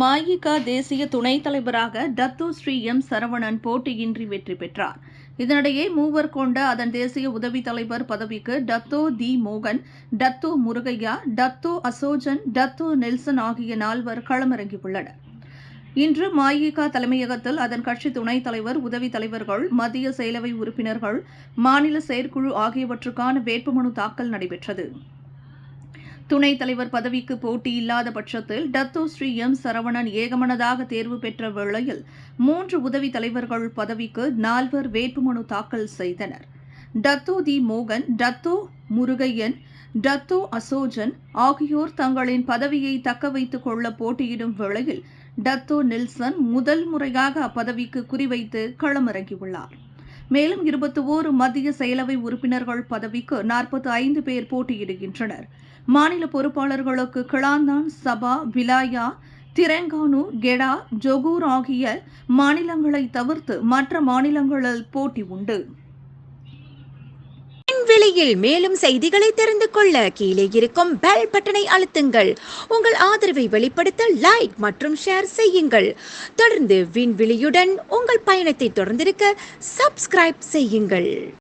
மஇக தேசிய துணைத் தலைவராக டத்தோ ஸ்ரீ எம் சரவணன் போட்டியின்றி வெற்றி பெற்றார். இதனிடையே மூவர் கொண்ட அதன் தேசிய உதவித் தலைவர் பதவிக்கு டத்தோ தி மோகன், டத்தோ முருகையா, டத்தோ அசோஜன், டத்தோ நெல்சன் ஆகிய 4 களமிறங்கியுள்ளனர். இன்று மஇக தலைமையகத்தில் அதன் கட்சி துணைத் தலைவர், உதவித் தலைவர்கள், மத்திய செயலவை உறுப்பினர்கள், மாநில செயற்குழு ஆகியவற்றுக்கான வேட்புமனு தாக்கல் நடைபெற்றது. துணைத் தலைவர் பதவிக்கு போட்டியில்லாத பட்சத்தில் டத்தோ ஸ்ரீ எம் சரவணன் ஏகமனதாக தேர்வு பெற்ற வேளையில் 3 உதவித் தலைவர்கள் பதவிக்கு 4 வேட்புமனு தாக்கல் செய்தனர். டத்தோ தி மோகன், டத்தோ முருகையன், டத்தோ அசோஜன் ஆகியோர் தங்களின் பதவியை தக்க வைத்துக் கொள்ள போட்டியிடும் வேளையில் டத்தோ நெல்சன் முதல் முறையாக அப்பதவிக்கு குறிவைத்து களமிறங்கியுள்ளார். மேலும் 21 மத்திய செயலவை உறுப்பினர்கள் பதவிக்கு 45 பேர் போட்டியிடுகின்றனர். மாநில பொறுப்பாளர்களுக்கு கிளாந்தான், சபா, விலாயா, திரெங்கானு, கெடா, ஜொகூர் ஆகிய மாநிலங்களை தவிர்த்து மற்ற மாநிலங்களில் போட்டி உண்டு. விண்வெளியில் மேலும் செய்திகளை தெரிந்து கொள்ள கீழே இருக்கும் பெல் பட்டனை அழுத்துங்கள். உங்கள் ஆதரவை வெளிப்படுத்த லைக் மற்றும் ஷேர் செய்யுங்கள். தொடர்ந்து விண்வெளியுடன் உங்கள் பயணத்தை தொடர்ந்திருக்க சப்ஸ்கிரைப் செய்யுங்கள்.